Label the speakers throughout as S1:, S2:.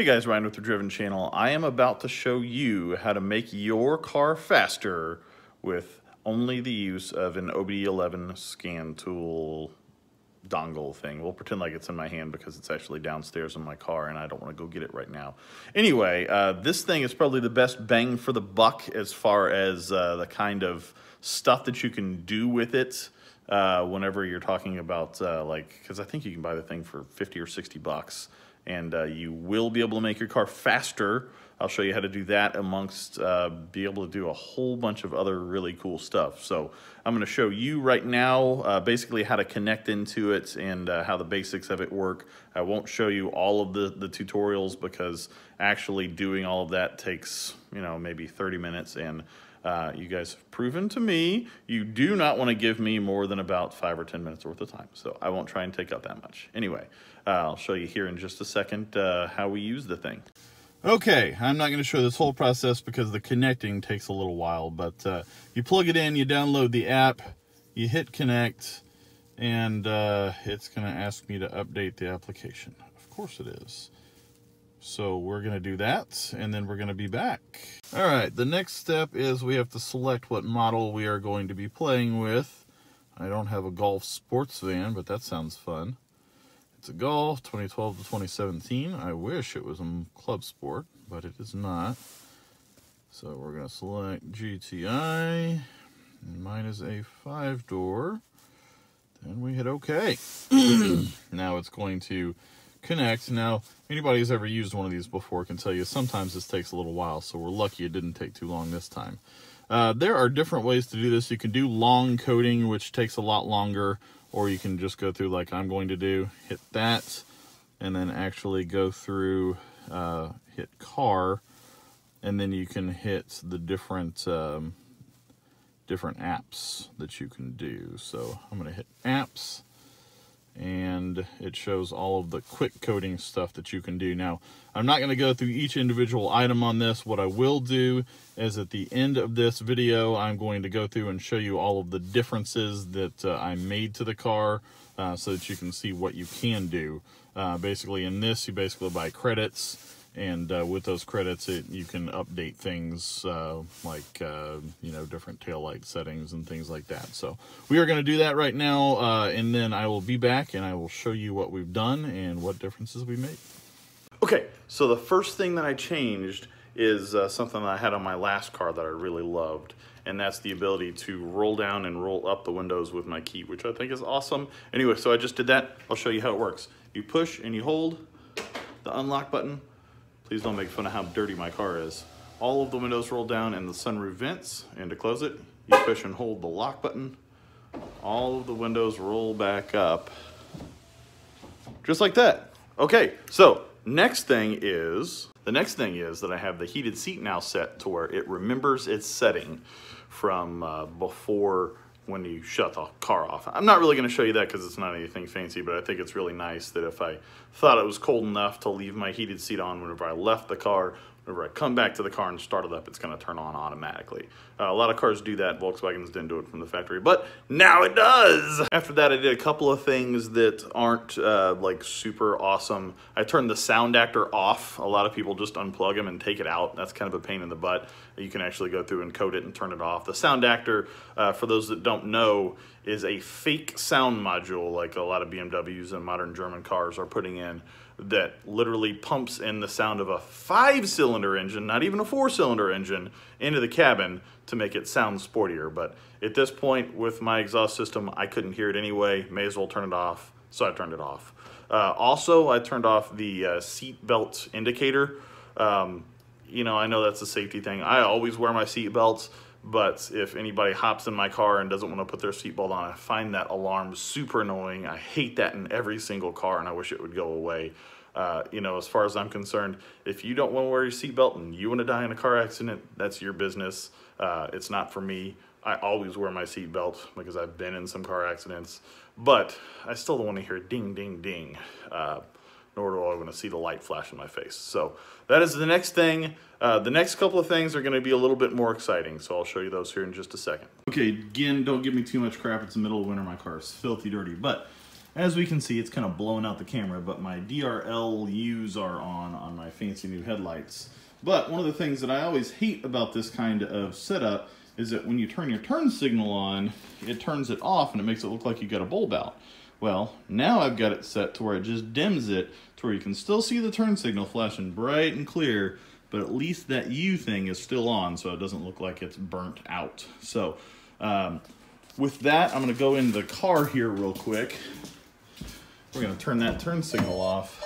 S1: guys, Ryan with the Driven channel. I am about to show you how to make your car faster with only the use of an OBDELEVEN scan tool dongle thing. We'll pretend like it's in my hand because it's actually downstairs in my car and I don't want to go get it right now. Anyway, this thing is probably the best bang for the buck as far as the kind of stuff that you can do with it whenever you're talking about because I think you can buy the thing for 50 or 60 bucks. And you will be able to make your car faster. I'll show you how to do that amongst be able to do a whole bunch of other really cool stuff. So I'm going to show you right now basically how to connect into it and how the basics of it work. I won't show you all of the tutorials because actually doing all of that takes, you know, maybe 30 minutes. And you guys have proven to me you do not want to give me more than about 5 or 10 minutes worth of time. So I won't try and take up that much. Anyway, I'll show you here in just a second how we use the thing. Okay, I'm not going to show this whole process because the connecting takes a little while, but you plug it in, you download the app, you hit connect, and it's going to ask me to update the application. Of course it is. So we're going to do that, and then we're going to be back. All right, the next step is we have to select what model we are going to be playing with. I don't have a Golf sports van, but that sounds fun. It's a Golf 2012 to 2017. I wish it was a club sport, but it is not. So we're going to select GTI, and mine is a 5-door. Then we hit OK. Now it's going to connect. Now, anybody who's ever used one of these before can tell you sometimes this takes a little while, so we're lucky it didn't take too long this time. There are different ways to do this. You can do long coding, which takes a lot longer, or you can just go through like I'm going to do, hit that, and then actually go through, hit car, and then you can hit the different apps that you can do. So I'm going to hit apps, and it shows all of the quick coding stuff that you can do. Now, I'm not going to go through each individual item on this. What I will do is at the end of this video, I'm going to go through and show you all of the differences that I made to the car so that you can see what you can do. Basically, in this, you basically buy credits. And with those credits, you can update things like, you know, different taillight settings and things like that. So we are going to do that right now, and then I will be back and I will show you what we've done and what differences we made. Okay, so the first thing that I changed is something that I had on my last car that I really loved, and that's the ability to roll down and roll up the windows with my key, which I think is awesome. Anyway, so I just did that. I'll show you how it works. You push and you hold the unlock button. Please don't make fun of how dirty my car is. All of the windows roll down and the sunroof vents, and to close it, you push and hold the lock button. All of the windows roll back up, just like that. Okay, so the next thing is that I have the heated seat now set to where it remembers its setting from before when you shut the car off. I'm not really going to show you that because it's not anything fancy, but I think it's really nice that if I thought it was cold enough to leave my heated seat on whenever I left the car, whenever I come back to the car and start it up, it's going to turn on automatically. A lot of cars do that. Volkswagens didn't do it from the factory, but now it does. After that, I did a couple of things that aren't like super awesome. I turned the sound actor off. A lot of people just unplug them and take it out. That's kind of a pain in the butt. You can actually go through and code it and turn it off. The sound actor, for those that don't know, is a fake sound module like a lot of BMWs and modern German cars are putting in, that literally pumps in the sound of a 5-cylinder engine, not even a 4-cylinder engine, into the cabin to make it sound sportier. But at this point, with my exhaust system, I couldn't hear it anyway. May as well turn it off, so I turned it off. Also, I turned off the seat belt indicator. You know, I know that's a safety thing. I always wear my seat belts, but if anybody hops in my car and doesn't want to put their seatbelt on, I find that alarm super annoying. I hate that in every single car, and I wish it would go away. You know, as far as I'm concerned, if you don't want to wear your seatbelt and you want to die in a car accident, that's your business. It's not for me. I always wear my seatbelt because I've been in some car accidents, but I still don't want to hear ding, ding, ding. Nor do I want to see the light flash in my face. So that is the next thing. The next couple of things are going to be a little bit more exciting, so I'll show you those here in just a second. Okay, again, don't give me too much crap. It's the middle of winter. My car is filthy dirty, but as we can see, it's kind of blowing out the camera, but my DRLUs are on my fancy new headlights. But one of the things that I always hate about this kind of setup is that when you turn your turn signal on, it turns it off and it makes it look like you got a bulb out. Well, now I've got it set to where it just dims it to where you can still see the turn signal flashing bright and clear, but at least that U thing is still on, so it doesn't look like it's burnt out. So with that, I'm going to go in the car here real quick. We're going to turn that turn signal off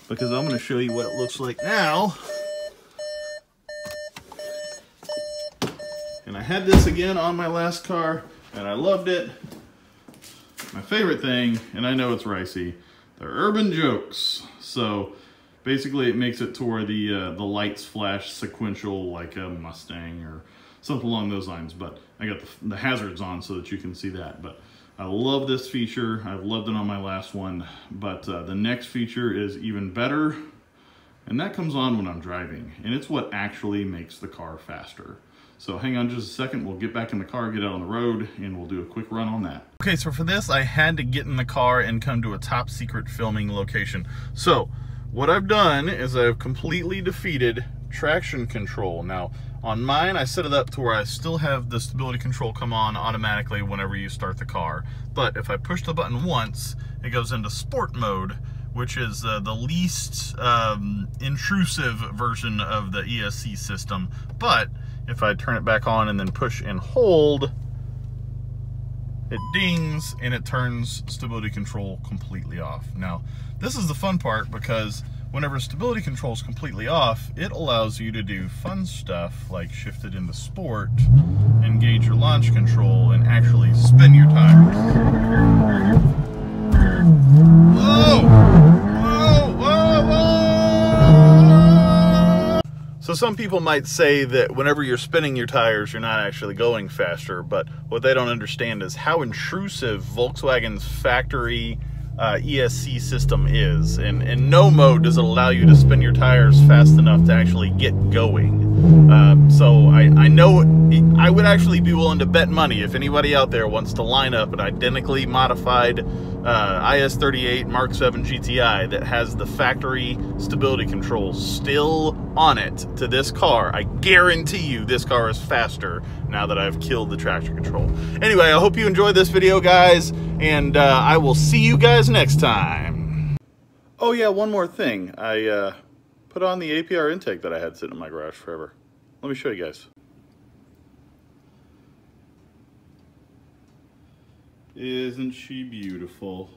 S1: because I'm going to show you what it looks like now. And I had this again on my last car, and I loved it. My favorite thing, and I know it's ricey, they're urban jokes. So basically it makes it to where the lights flash sequential like a Mustang or something along those lines. But I got the hazards on so that you can see that. But I love this feature. I've loved it on my last one. But the next feature is even better. And that comes on when I'm driving. And it's what actually makes the car faster. So hang on just a second, we'll get back in the car, get out on the road, and we'll do a quick run on that. Okay, so for this, I had to get in the car and come to a top secret filming location. So what I've done is I've completely defeated traction control. Now, on mine, I set it up to where I still have the stability control come on automatically whenever you start the car. But if I push the button once, it goes into sport mode, which is the least intrusive version of the ESC system. But if I turn it back on and then push and hold, it dings and it turns stability control completely off. Now, this is the fun part because whenever stability control is completely off, it allows you to do fun stuff like shift it into sport, engage your launch control, and actually spin your tires. Whoa! So some people might say that whenever you're spinning your tires, you're not actually going faster, but what they don't understand is how intrusive Volkswagen's factory ESC system is. And in no mode does it allow you to spin your tires fast enough to actually get going. So I know I would actually be willing to bet money if anybody out there wants to line up an identically modified IS38 Mark 7 GTI that has the factory stability control still on it to this car. I guarantee you this car is faster now that I've killed the traction control. Anyway, I hope you enjoyed this video, guys, and I will see you guys next time. Oh yeah, one more thing. I put on the APR intake that I had sitting in my garage forever. Let me show you guys. Isn't she beautiful?